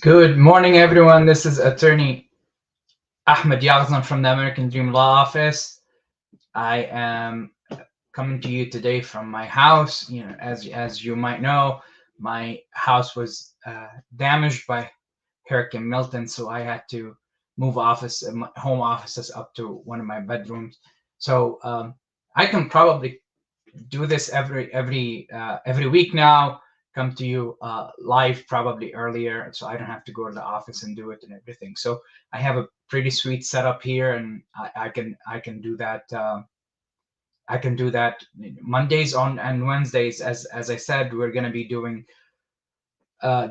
Good morning, everyone. This is attorney Ahmad Yakzan from the American Dream Law Office. I am coming to you today from my house. As you might know, my house was damaged by Hurricane Milton, so I had to move my home offices up to one of my bedrooms. So I can probably do this every week now. Come to you live probably earlier, so I don't have to go to the office and do it and everything. So I have a pretty sweet setup here, and I can do that. I can do that Mondays on and Wednesdays. As I said, we're going to be doing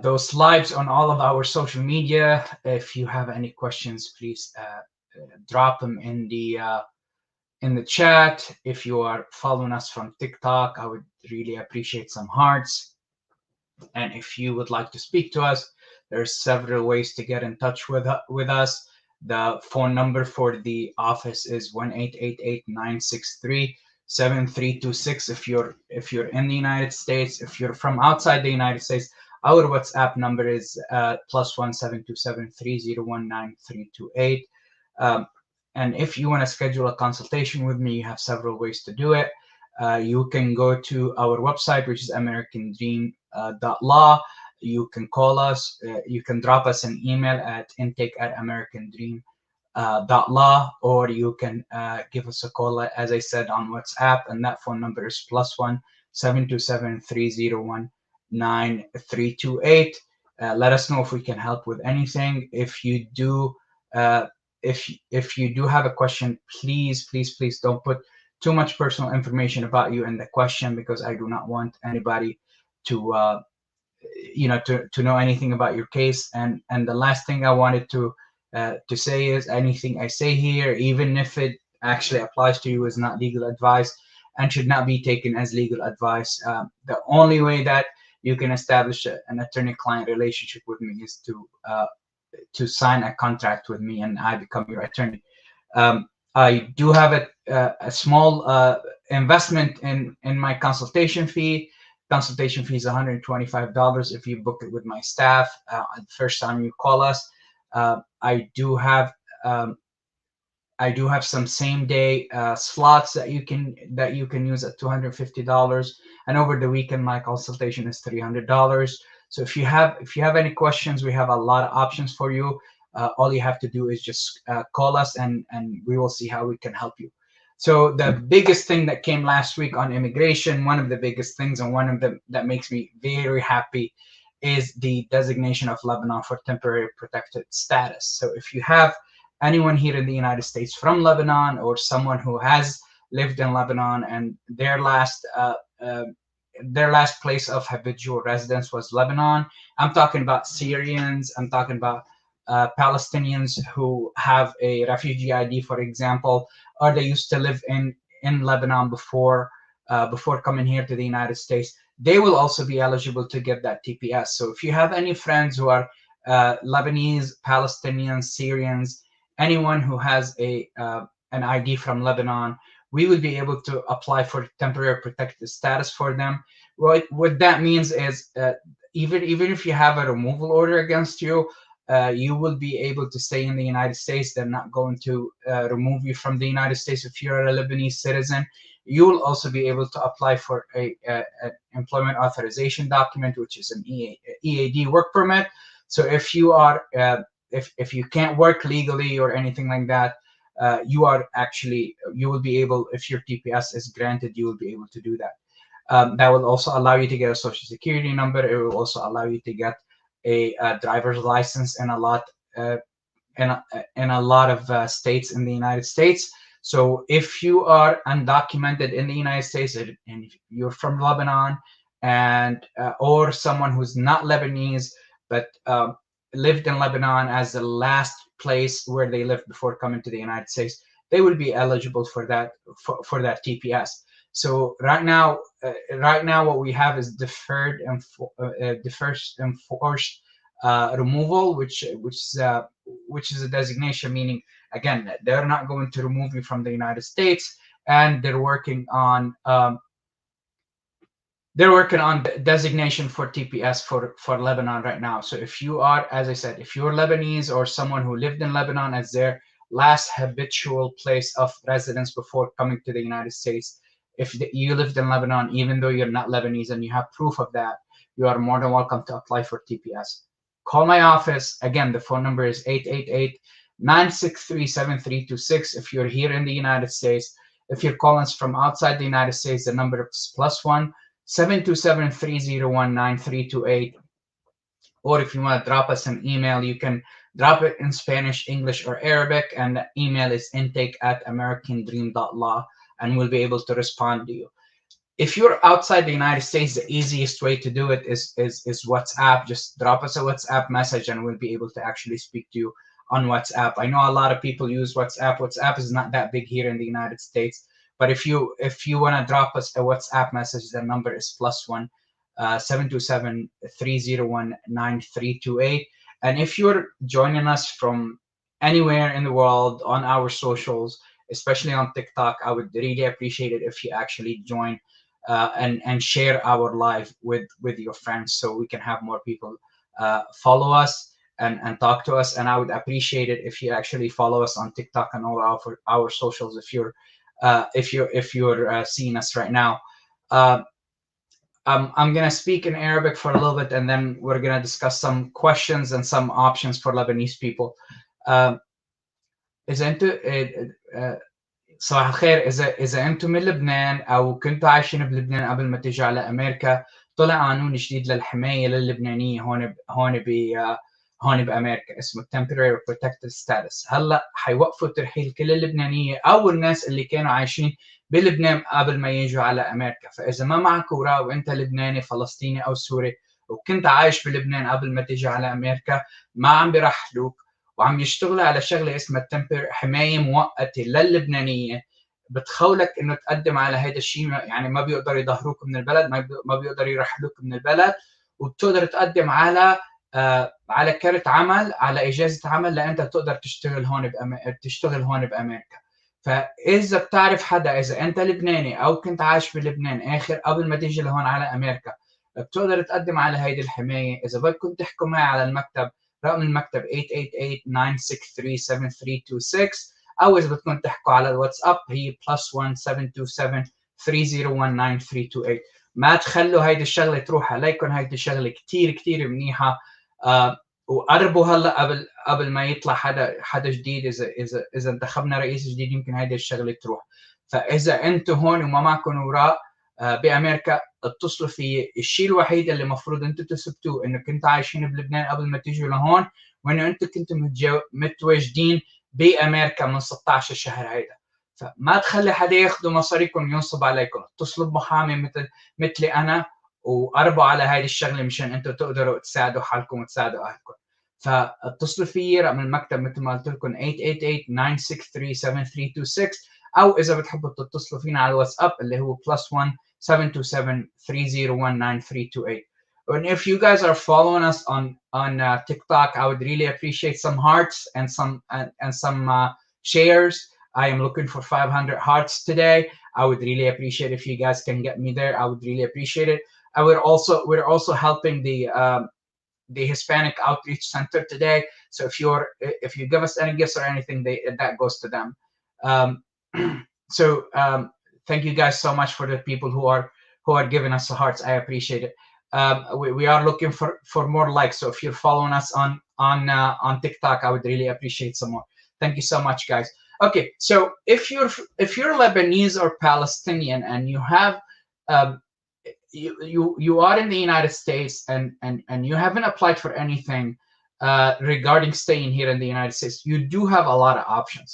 those lives on all of our social media. If you have any questions, please drop them in the chat. If you are following us from TikTok, I would really appreciate some hearts. And if you would like to speak to us, there's several ways to get in touch with us. The phone number for the office is 1-888-963-7326. If you're in the United States. If you're from outside the United States, our WhatsApp number is +1 727 301 9328. And if you want to schedule a consultation with me, you have several ways to do it. You can go to our website, which is americandream.law. You can call us. You can drop us an email at intake@americandream.law, or you can give us a call, as I said, on WhatsApp, and that phone number is +1 727 301 9328. Let us know if we can help with anything. If you do if you do have a question, please don't put too much personal information about you in the question, because I do not want anybody to to know anything about your case. And the last thing I wanted to say is, anything I say here, even if it actually applies to you, is not legal advice and should not be taken as legal advice. The only way that you can establish an attorney-client relationship with me is to sign a contract with me and I become your attorney. I do have a small investment in my consultation fee. Consultation fee is $125 if you book it with my staff the first time you call us. I do have some same day slots that you can use at $250, and over the weekend my consultation is $300. So if you have any questions, we have a lot of options for you. All you have to do is just call us, and we will see how we can help you. So the biggest thing that came last week on immigration, one of the biggest things, and one of them that makes me very happy, is the designation of Lebanon for temporary protected status. So if you have anyone here in the United States from Lebanon, or someone who has lived in Lebanon and their last place of habitual residence was Lebanon. I'm talking about Syrians. I'm talking about Palestinians who have a refugee ID, for example, or they used to live in Lebanon before coming here to the United States. They will also be eligible to get that TPS. So if you have any friends who are Lebanese, Palestinians, Syrians, anyone who has an ID from Lebanon, we will be able to apply for temporary protected status for them. What that means is even if you have a removal order against you, you will be able to stay in the United States. They're not going to remove you from the United States. If you're a Lebanese citizen, you will also be able to apply for an employment authorization document, which is an EAD work permit. So if you are if you can't work legally or anything like that, you will be able, if your TPS is granted, you will be able to do that. That will also allow you to get a social security number. It will also allow you to get a driver's license in a lot of states in the United States. So if you are undocumented in the United States, and if you're from Lebanon, and or someone who's not Lebanese but lived in Lebanon as the last place where they lived before coming to the United States, they will be eligible for that TPS. So right now, what we have is deferred and enforced removal, which is a designation, meaning, again, they're not going to remove you from the United States, and they're working on they're working on designation for TPS for Lebanon right now. So if you are, as I said, if you're Lebanese or someone who lived in Lebanon as their last habitual place of residence before coming to the United States, if you lived in Lebanon, even though you're not Lebanese and you have proof of that, you are more than welcome to apply for TPS. Call my office. Again, the phone number is 888-963-7326 if you're here in the United States. If you're calling us from outside the United States, the number is +1 727-301-9328. Or if you want to drop us an email, you can drop it in Spanish, English, or Arabic, and the email is intake@americandream.law, and we'll be able to respond to you. If you're outside the United States, the easiest way to do it is WhatsApp. Just drop us a WhatsApp message and we'll be able to actually speak to you on WhatsApp. I know a lot of people use WhatsApp. WhatsApp is not that big here in the United States. But if you want to drop us a WhatsApp message, the number is +1 727-301-9328. And if you're joining us from anywhere in the world on our socials, especially on TikTok, I would really appreciate it if you actually join and share our live with your friends, so we can have more people follow us and talk to us. And I would appreciate it if you actually follow us on TikTok and all our socials if you're seeing us right now. I'm gonna speak in Arabic for a little bit, and then we're gonna discuss some questions and some options for Lebanese people. إذا أنتوا صباح الخير. إذا أنتم من لبنان أو كنتوا عايشين بلبنان قبل ما تيجوا على أمريكا، طلع قانون جديد للحماية للبنانية هون بأمريكا اسمه Temporary Protected Status. هلا حيوقفوا ترحيل كل اللبنانية أو الناس اللي كانوا عايشين بلبنان قبل ما يجوا على أمريكا. فإذا ما معك أوراق وأنت لبناني فلسطيني أو سوري وكنت عايش بلبنان قبل ما تيجي على أمريكا، ما عم بيرحلوك، وعم يشتغلوا على شغله اسمها حمايه مؤقته للبنانيه، بتخولك انه تقدم على هذا الشيء. يعني ما بيقدروا يظهروك من البلد، ما بيقدروا يرحلوك من البلد، وبتقدر تقدم على كارت عمل، على اجازه عمل لانت تقدر تشتغل هون بامريكا. فاذا بتعرف حدا، اذا انت لبناني او كنت عايش بلبنان قبل ما تيجي لهون على امريكا، بتقدر تقدم على هيدي الحمايه. اذا بدكم تحكوا معي على المكتب، رقم المكتب 888-963-7326، او اذا بدكم تحكوا على الواتساب هي +1 727-301-9328. ما تخلوا هيدي الشغله تروح عليكم، هيدي الشغله كتير كتير منيحه. وقربوا هلا قبل ما يطلع حدا جديد. اذا انتخبنا رئيس جديد يمكن هيدي الشغله تروح. فاذا انتم هون وما معكم اوراق بامريكا، اتصلوا في. الشيء الوحيد اللي المفروض انتم تثبتوه انه كنتوا عايشين بلبنان قبل ما تيجوا لهون، وانه انتم كنتوا متواجدين بامريكا من 16 الشهر هيدا. فما تخلي حدا ياخذوا مصاريكم ينصب عليكم. اتصلوا بمحامي مثلي انا، وقربوا على هذه الشغله مشان انتم تقدروا تساعدوا حالكم وتساعدوا اهلكم. فاتصلوا في رقم المكتب مثل ما قلت لكم 888-963-7326، او اذا بتحبوا تتصلوا فينا على الواتساب اللي هو +1 727-301-9328. And if you guys are following us on TikTok, I would really appreciate some hearts and some shares. I am looking for 500 hearts today. I would really appreciate if you guys can get me there. I would really appreciate it. We're also helping the Hispanic Outreach Center today. So if you give us any gifts or anything, that goes to them. Thank you guys so much for the people who are giving us the hearts. I appreciate it. We are looking for more likes. So if you're following us on TikTok, I would really appreciate some more. Thank you so much, guys. Okay, so if you're Lebanese or Palestinian and you have you are in the United States and you haven't applied for anything regarding staying here in the United States, you do have a lot of options.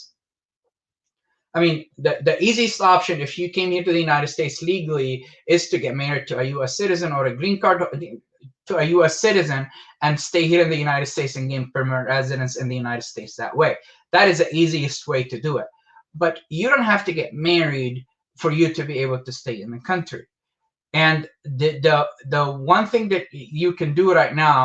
I mean, the easiest option if you came here to the United States legally is to get married to a U.S. citizen or a green card to a U.S. citizen and stay here in the United States and gain permanent residence in the United States that way. That is the easiest way to do it. But you don't have to get married for you to be able to stay in the country. And the one thing that you can do right now,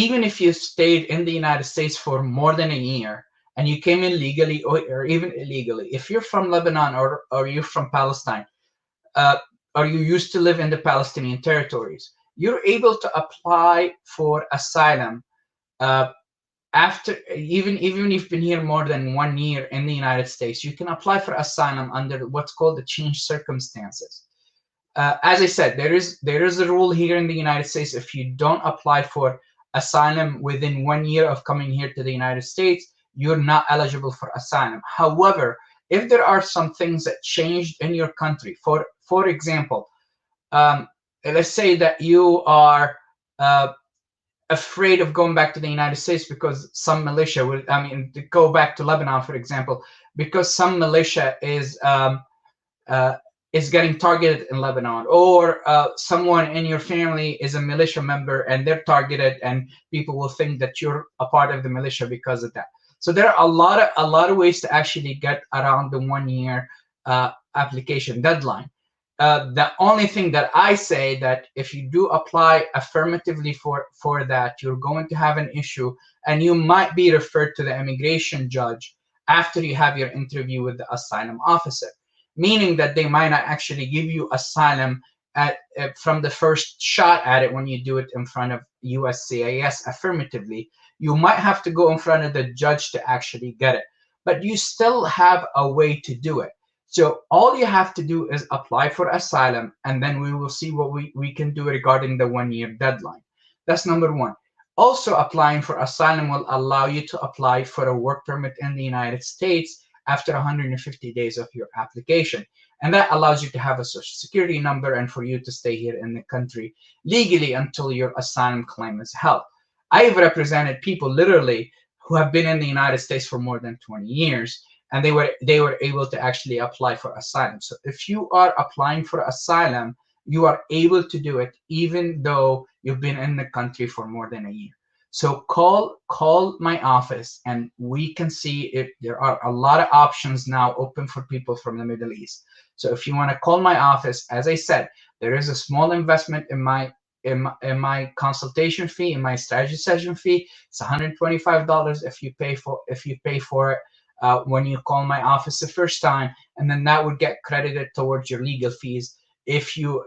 even if you stayed in the United States for more than a year and you came in legally or even illegally, if you're from Lebanon or you're from Palestine, you used to live in the Palestinian territories, you're able to apply for asylum after even if you've been here more than 1 year in the United States. You can apply for asylum under what's called the changed circumstances. As I said, there is a rule here in the United States. If you don't apply for asylum within 1 year of coming here to the United States, you're not eligible for asylum. However, if there are some things that changed in your country, for example, let's say that you are afraid of going back to the United States because some militia will, to go back to Lebanon, for example, because some militia is getting targeted in Lebanon, or someone in your family is a militia member and they're targeted, and people will think that you're a part of the militia because of that. So there are a lot of ways to actually get around the 1 year application deadline. The only thing that I say that if you do apply affirmatively for that, you're going to have an issue, and you might be referred to the immigration judge after you have your interview with the asylum officer, meaning that they might not actually give you asylum from the first shot at it when you do it in front of USCIS affirmatively. You might have to go in front of the judge to actually get it, but you still have a way to do it. So all you have to do is apply for asylum, and then we will see what we can do regarding the 1 year deadline. That's number one. Also, applying for asylum will allow you to apply for a work permit in the United States after 150 days of your application. And that allows you to have a social security number and for you to stay here in the country legally until your asylum claim is held. I have represented people literally who have been in the United States for more than 20 years, and they were able to actually apply for asylum. So if you are applying for asylum, you are able to do it even though you've been in the country for more than a year. So call my office, and we can see if there are a lot of options now open for people from the Middle East. So if you want to call my office, as I said, there is a small investment in my consultation fee, in my strategy session fee. It's $125 if you pay for it when you call my office the first time, and then that would get credited towards your legal fees if you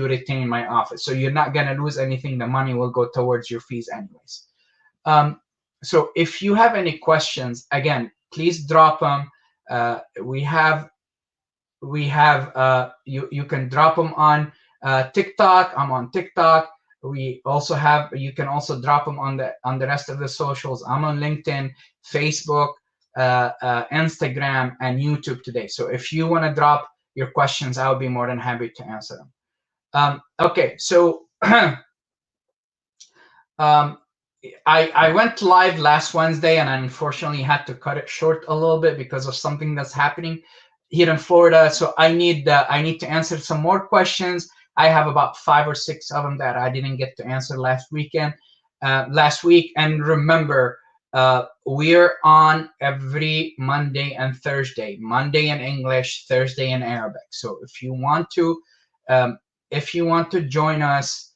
retain my office. So you're not going to lose anything. The money will go towards your fees anyways. So if you have any questions, again, please drop them. You can drop them on TikTok. I'm on TikTok. We also have, you can also drop them on the rest of the socials. I'm on LinkedIn, Facebook, Instagram, and YouTube today. So if you want to drop your questions, I'll be more than happy to answer them. Okay, so I went live last Wednesday, and I unfortunately had to cut it short a little bit because of something that's happening here in Florida. So I need to answer some more questions. I have about 5 or 6 of them that I didn't get to answer last week. And remember, we're on every Monday and Thursday. Monday in English, Thursday in Arabic. So if you want to join us.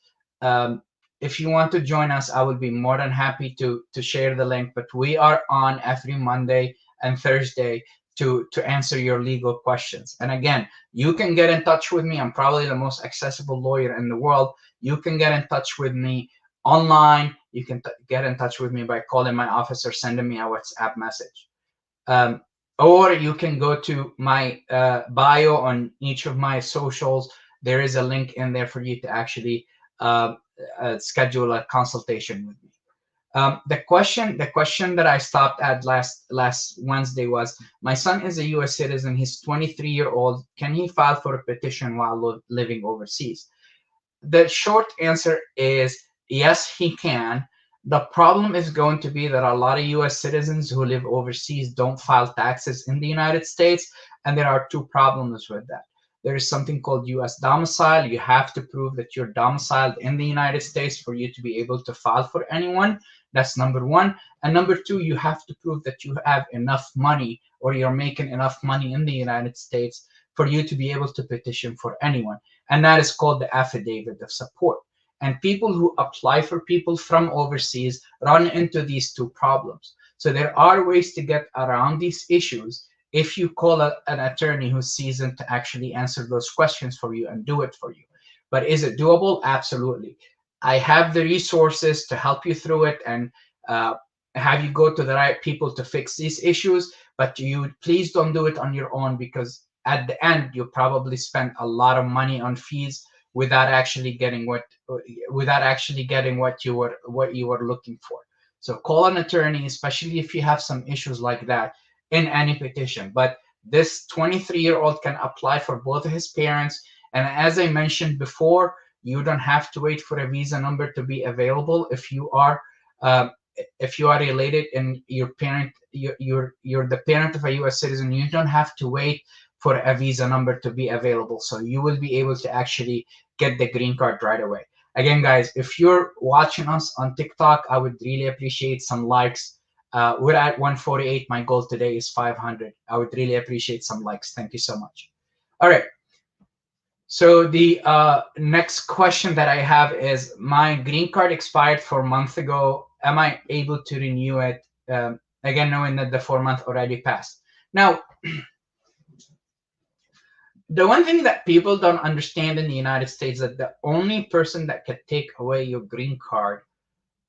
If you want to join us, I would be more than happy to share the link. But we are on every Monday and Thursday to answer your legal questions. And again, you can get in touch with me. I'm probably the most accessible lawyer in the world. You can get in touch with me online. You can get in touch with me by calling my office or sending me a WhatsApp message. Or you can go to my bio on each of my socials. There is a link in there for you to actually schedule a consultation with me. The question that I stopped at last Wednesday was, my son is a U.S. citizen. He's 23-year-old. Can he file for a petition while living overseas? The short answer is yes, he can. The problem is going to be that a lot of U.S. citizens who live overseas don't file taxes in the United States, and there are 2 problems with that. There is something called U.S. domicile. You have to prove that you're domiciled in the United States for you to be able to file for anyone. That's number 1. And number 2, you have to prove that you have enough money, or you're making enough money in the United States for you to be able to petition for anyone. And that is called the affidavit of support. And people who apply for people from overseas run into these 2 problems. So there are ways to get around these issues if you call an attorney who's seasoned to actually answer those questions for you and do it for you. But is it doable? Absolutely. I have the resources to help you through it and uh, have you go to the right people to fix these issues. But you please don't do it on your own, because at the end you probably spend a lot of money on fees without actually getting what you were looking for. So call an attorney, especially if you have some issues like that in any petition. But this 23-year-old can apply for both of his parents. And as I mentioned before, you don't have to wait for a visa number to be available um, if you are related and your parent you're the parent of a U.S. citizen. You don't have to wait for a visa number to be available, so you will be able to actually get the green card right away. Again, guys, if you're watching us on TikTok, I would really appreciate some likes. We're at 148. My goal today is 500. I would really appreciate some likes. Thank you so much. All right. So the next question that I have is, my green card expired 4 months ago. Am I able to renew it? Again, knowing that the 4 month already passed. Now, the one thing that people don't understand in the United States, that the only person that can take away your green card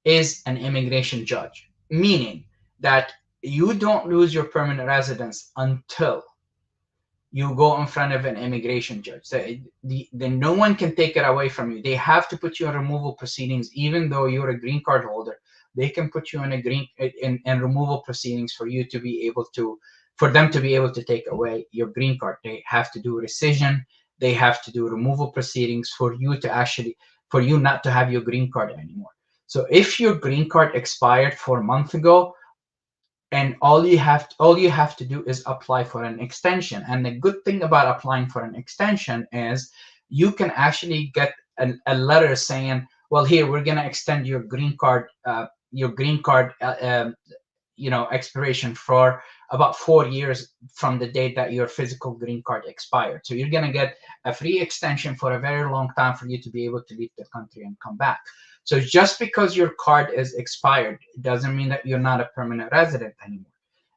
is an immigration judge, meaning that you don't lose your permanent residence until you go in front of an immigration judge. No one can take it away from you. They have to put you in removal proceedings, even though you're a green card holder. They can put you in in removal proceedings for you to be able to, for them to be able to take away your green card. They have to do rescission. They have to do removal proceedings for you not to have your green card anymore. So if your green card expired 4 months ago, and all you have to do is apply for an extension. And the good thing about applying for an extension is you can actually get a letter saying, well, here, we're going to extend your green card expiration for about 4 years from the date that your physical green card expired. So you're going to get a free extension for a very long time for you to be able to leave the country and come back. So just because your card is expired doesn't mean that you're not a permanent resident anymore.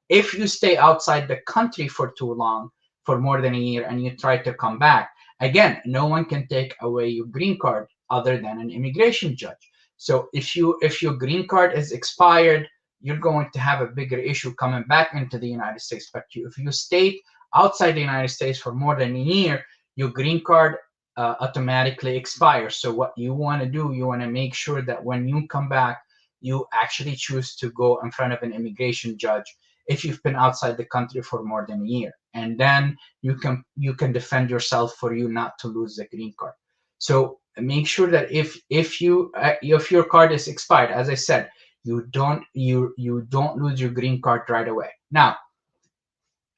If you stay outside the country for too long, for more than a year, and you try to come back, again, no one can take away your green card other than an immigration judge. So if your green card is expired, you're going to have a bigger issue coming back into the United States. But if you stayed outside the United States for more than a year, your green card automatically expires. So what you want to do, you want to make sure that when you come back, you actually choose to go in front of an immigration judge if you've been outside the country for more than a year, and then you can defend yourself for you not to lose the green card. So make sure that if your card is expired, as I said, you don't lose your green card right away. Now,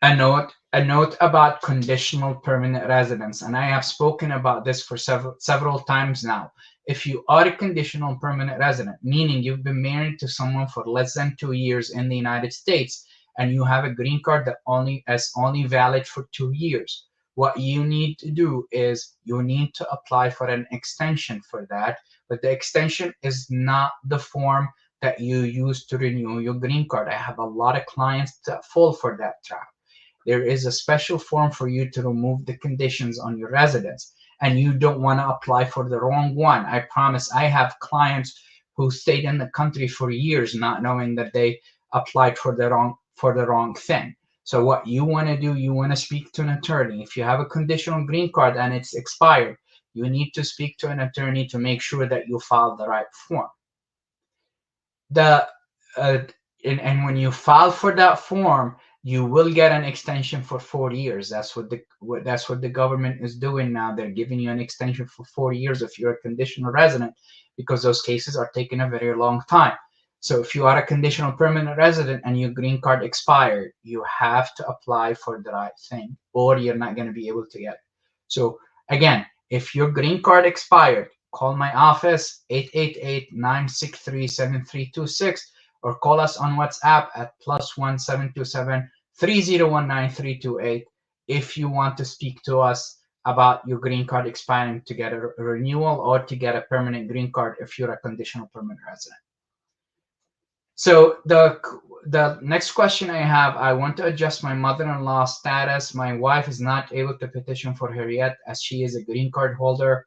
a note about conditional permanent residence, and I have spoken about this for several times now. If you are a conditional permanent resident, meaning you've been married to someone for less than 2 years in the United States, and you have a green card that is only valid for 2 years, what you need to do is you need to apply for an extension for that. But the extension is not the form that you use to renew your green card. I have a lot of clients that fall for that trap. There is a special form for you to remove the conditions on your residence, and you don't want to apply for the wrong one. I promise, I have clients who stayed in the country for years not knowing that they applied for the wrong thing. So what you want to do, you want to speak to an attorney. If you have a conditional green card and it's expired, you need to speak to an attorney to make sure that you file the right form. And when you file for that form, you will get an extension for 4 years. That's what the government is doing now. They're giving you an extension for 4 years if you're a conditional resident, because those cases are taking a very long time. So if you are a conditional permanent resident and your green card expired, you have to apply for the right thing, or you're not going to be able to get it. So again, if your green card expired, call my office, 888-963-7326, or call us on WhatsApp at +1 727 3019 328 if you want to speak to us about your green card expiring to get a renewal or to get a permanent green card if you're a conditional permanent resident. So the next question I have, I want to adjust my mother-in-law status. My wife is not able to petition for her yet as she is a green card holder.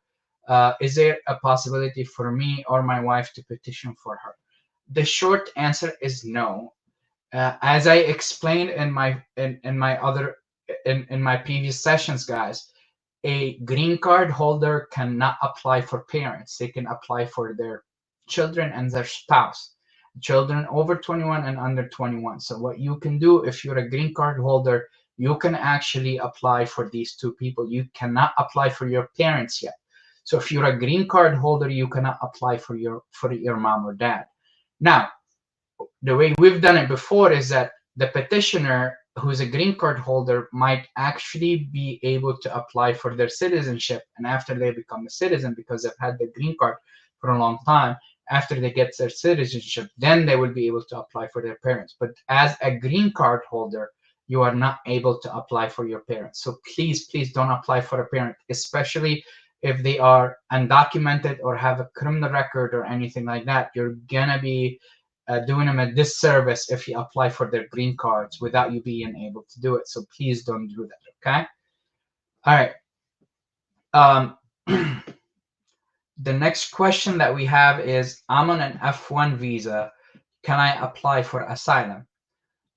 Is there a possibility for me or my wife to petition for her? The short answer is no. As I explained in my other in my previous sessions, guys, a green card holder cannot apply for parents. They can apply for their children and their spouse, children over 21 and under 21. So what you can do if you're a green card holder, you can actually apply for these two people. You cannot apply for your parents yet. So if you're a green card holder, you cannot apply for your mom or dad. Now, the way we've done it before is that the petitioner who's a green card holder might actually be able to apply for their citizenship, and after they become a citizen, because they've had the green card for a long time, after they get their citizenship, then they will be able to apply for their parents. But as a green card holder, you are not able to apply for your parents. So please don't apply for a parent, especially if they are undocumented or have a criminal record or anything like that. You're gonna be doing them a disservice if you apply for their green cards without you being able to do it. So please don't do that. Okay. All right. The next question that we have is, I'm on an F1 visa. Can I apply for asylum?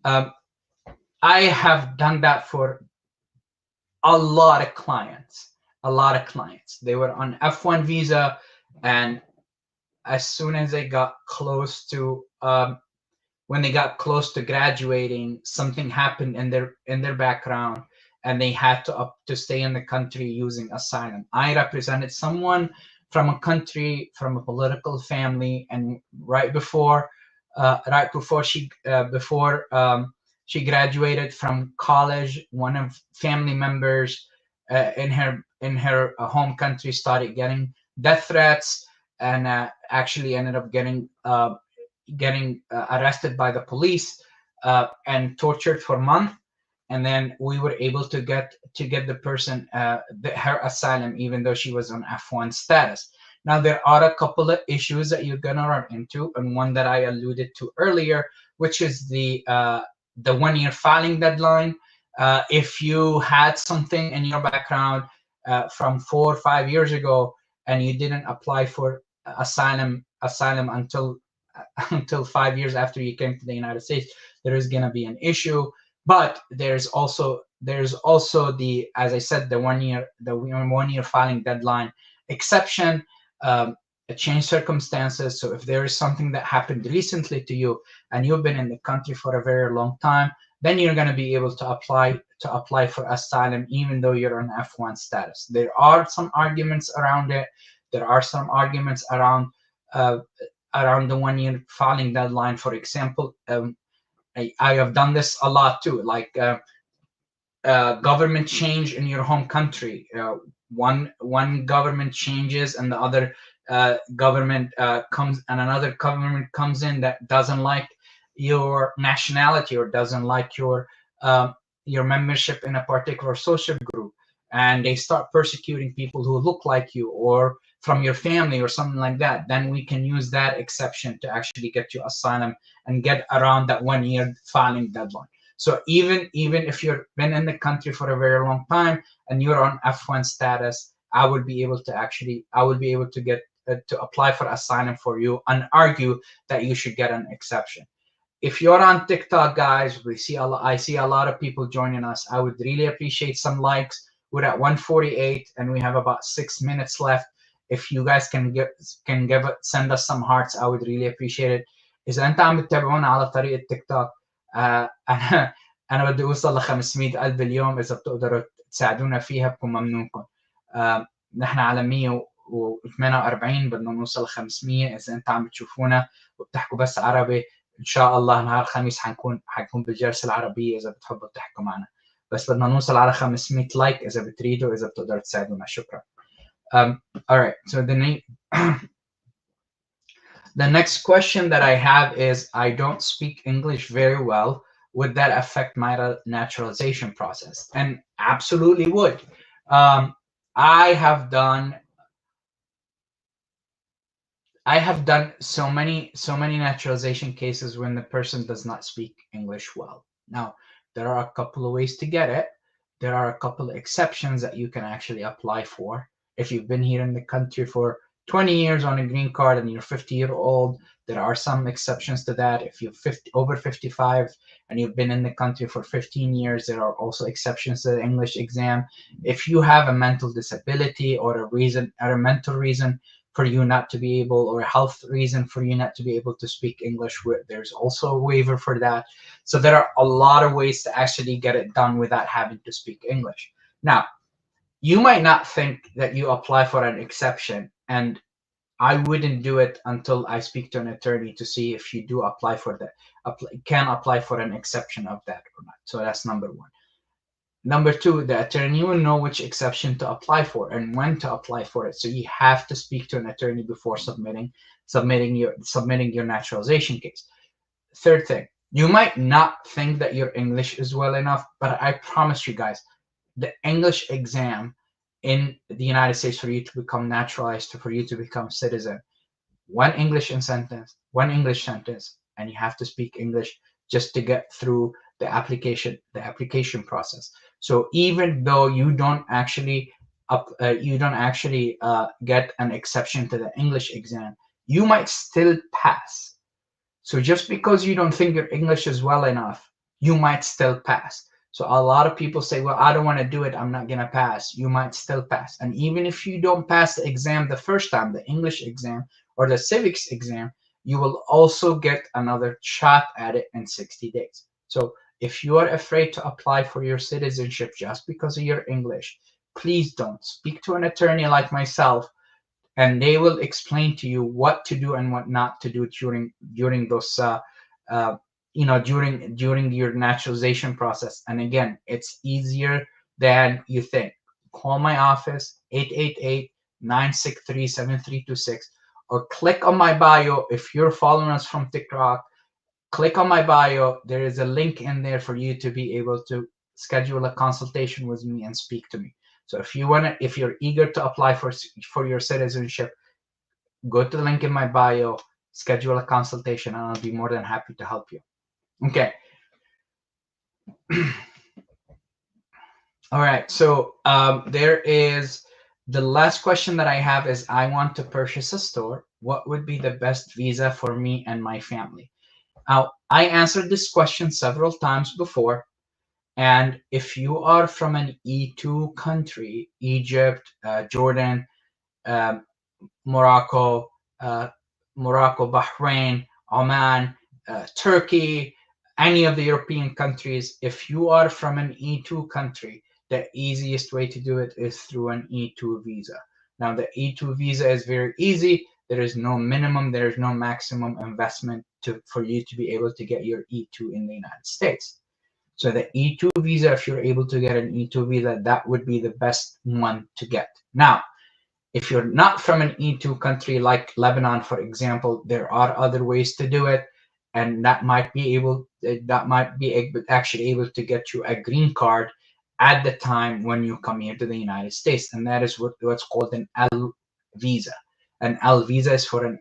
I have done that for a lot of clients. They were on F1 visa, and as soon as they got close to when they got close to graduating, something happened in their background, and they had to stay in the country using asylum. I represented someone from a country, from a political family, and right before she graduated from college, one of family members in her home country started getting death threats, and actually ended up getting arrested by the police and tortured for a month. And then we were able to get the person her asylum, even though she was on F1 status. Now there are a couple of issues that you're gonna run into, and one that I alluded to earlier, which is the 1-year filing deadline. If you had something in your background from 4 or 5 years ago and you didn't apply for asylum until 5 years after you came to the United States, there is going to be an issue. But there's also the, as I said, the 1-year filing deadline exception, change circumstances. So if there is something that happened recently to you and you've been in the country for a very long time, then you're going to be able to apply for asylum even though you're on F1 status. There are some arguments around it. There are some arguments around the 1-year filing deadline. For example, I have done this a lot too, like government change in your home country. One government changes and the other government comes, and another government comes in that doesn't like your nationality or doesn't like your membership in a particular social group, and they start persecuting people who look like you or from your family or something like that. Then we can use that exception to actually get you asylum and get around that 1-year filing deadline. So even if you've been in the country for a very long time and you're on F1 status, I would be able to get to apply for asylum for you and argue that you should get an exception. If you're on TikTok, guys, I see a lot of people joining us. I would really appreciate some likes. We're at 148 and we have about 6 minutes left. If you guys can send us some hearts, I would really appreciate it. إذا أنت عم تتابعونا على طريق التيك توك، أنا بدي أوصل ل 500 قلب اليوم. إذا بتقدروا تساعدونا فيها بكون ممنونكم. نحن على 148 بدنا نوصل ل 500. إذا أنت عم بتشوفونا وبتحكوا بس عربي، إن شاء الله نهار الخميس حنكون بالجلسة العربية إذا بتحبوا تحكوا معنا. بس بدنا نوصل على 500 لايك إذا بتريدوا، إذا بتقدروا تساعدونا. شكرا. All right, so the next question that I have is, I don't speak English very well. Would that affect my naturalization process? And absolutely would. I have done I have done so many naturalization cases when the person does not speak English well. Now, there are a couple of ways to get it. There are a couple of exceptions that you can actually apply for. If you've been here in the country for 20 years on a green card and you're 50-year-old, there are some exceptions to that. If you're over 55 and you've been in the country for 15 years, there are also exceptions to the English exam. If you have a mental disability or a reason or a mental reason for you not to be able, or a health reason for you not to be able to speak English, there's also a waiver for that. So there are a lot of ways to actually get it done without having to speak English. Now, you might not think that you apply for an exception, and I wouldn't do it until I speak to an attorney to see if you do apply for that, can apply for an exception of that or not. So that's number one. Number two, the attorney will know which exception to apply for and when to apply for it. So you have to speak to an attorney before submitting your naturalization case. Third thing, you might not think that your English is well enough, but I promise you guys, the English exam in the United States for you to become naturalized, for you to become citizen, one English sentence, and you have to speak English just to get through the application process. So even though you don't actually get an exception to the English exam, you might still pass. So just because you don't think your English is well enough, you might still pass. So a lot of people say, well, I don't want to do it, I'm not going to pass. You might still pass. And even if you don't pass the exam the first time, the English exam or the civics exam, you will also get another shot at it in 60 days. So if you are afraid to apply for your citizenship just because of your English, please don't. Speak to an attorney like myself, and they will explain to you what to do and what not to do during those during your naturalization process. And again, it's easier than you think. Call my office 888-963-7326, or click on my bio. If you're following us from TikTok, click on my bio. There is a link in there for you to be able to schedule a consultation with me and speak to me. So if you're eager to apply for your citizenship, go to the link in my bio, schedule a consultation, and I'll be more than happy to help you. Okay. All right. So there is the last question that I have is, I want to purchase a store. What would be the best visa for me and my family? Now, I answered this question several times before. And if you are from an E2 country, Egypt, Jordan, um, Morocco, Bahrain, Oman, Turkey, any of the European countries, if you are from an E2 country, the easiest way to do it is through an E2 visa. Now, the E2 visa is very easy. There is no minimum, there is no maximum investment for you to be able to get your E2 in the United States. So the E2 visa, if you're able to get an E2 visa, that would be the best one to get. Now, if you're not from an E2 country like Lebanon, for example, there are other ways to do it, and that might be actually able to get you a green card at the time when you come here to the United States, and that is what's called an L visa. An L visa is for an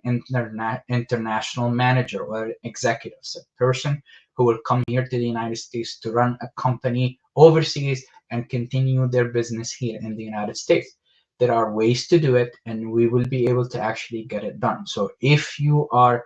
international manager or an executive, so a person who will come here to the United States to run a company overseas and continue their business here in the United States. There are ways to do it, and we will be able to actually get it done. So if you are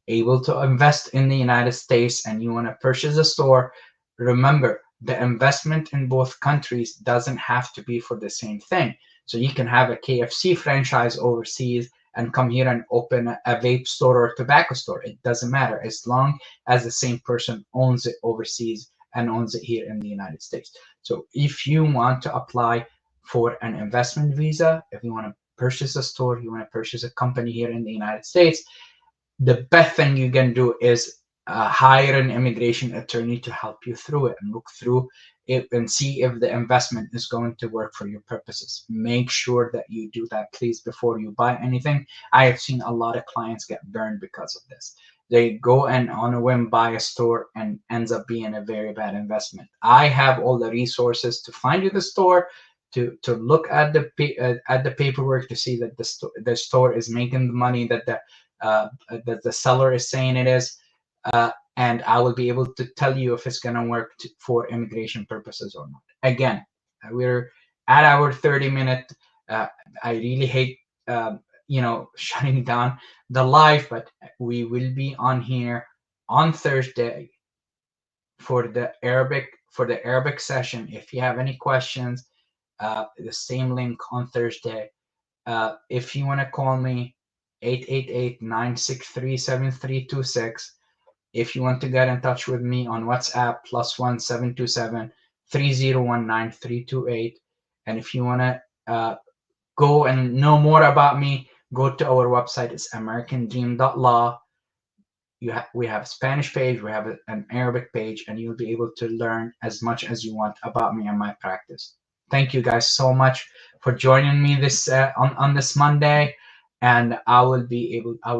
able to invest in the United States and you want to purchase a store, remember, the investment in both countries doesn't have to be for the same thing. So you can have a KFC franchise overseas and come here and open a vape store or a tobacco store. It doesn't matter, as long as the same person owns it overseas and owns it here in the United States. So if you want to apply for an investment visa, if you want to purchase a store, you want to purchase a company here in the United States, the best thing you can do is hire an immigration attorney to help you through it and look through it and see if the investment is going to work for your purposes. Make sure that you do that, please, before you buy anything. I have seen a lot of clients get burned because of this. They go and on a whim buy a store and ends up being a very bad investment. I have all the resources to find you the store. to look at the paperwork to see that the store is making the money that the seller is saying it is, and I will be able to tell you if it's gonna work for immigration purposes or not. Again, we're at our 30-minute. I really hate shutting down the live, but we will be on here on Thursday for the Arabic session. If you have any questions, the same link on Thursday. If you want to call me, 888-963-7326. If you want to get in touch with me on WhatsApp, +1-727-3019-328. And if you want to go and know more about me, go to our website. It's americandream.law. We have a Spanish page, we have an Arabic page, and you'll be able to learn as much as you want about me and my practice. Thank you guys so much for joining me this on this Monday, and I will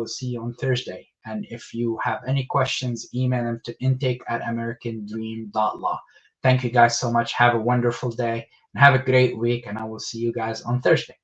see you on Thursday. And if you have any questions, email them to intake@americandream.law. Thank you guys so much. Have a wonderful day and have a great week, and I will see you guys on Thursday.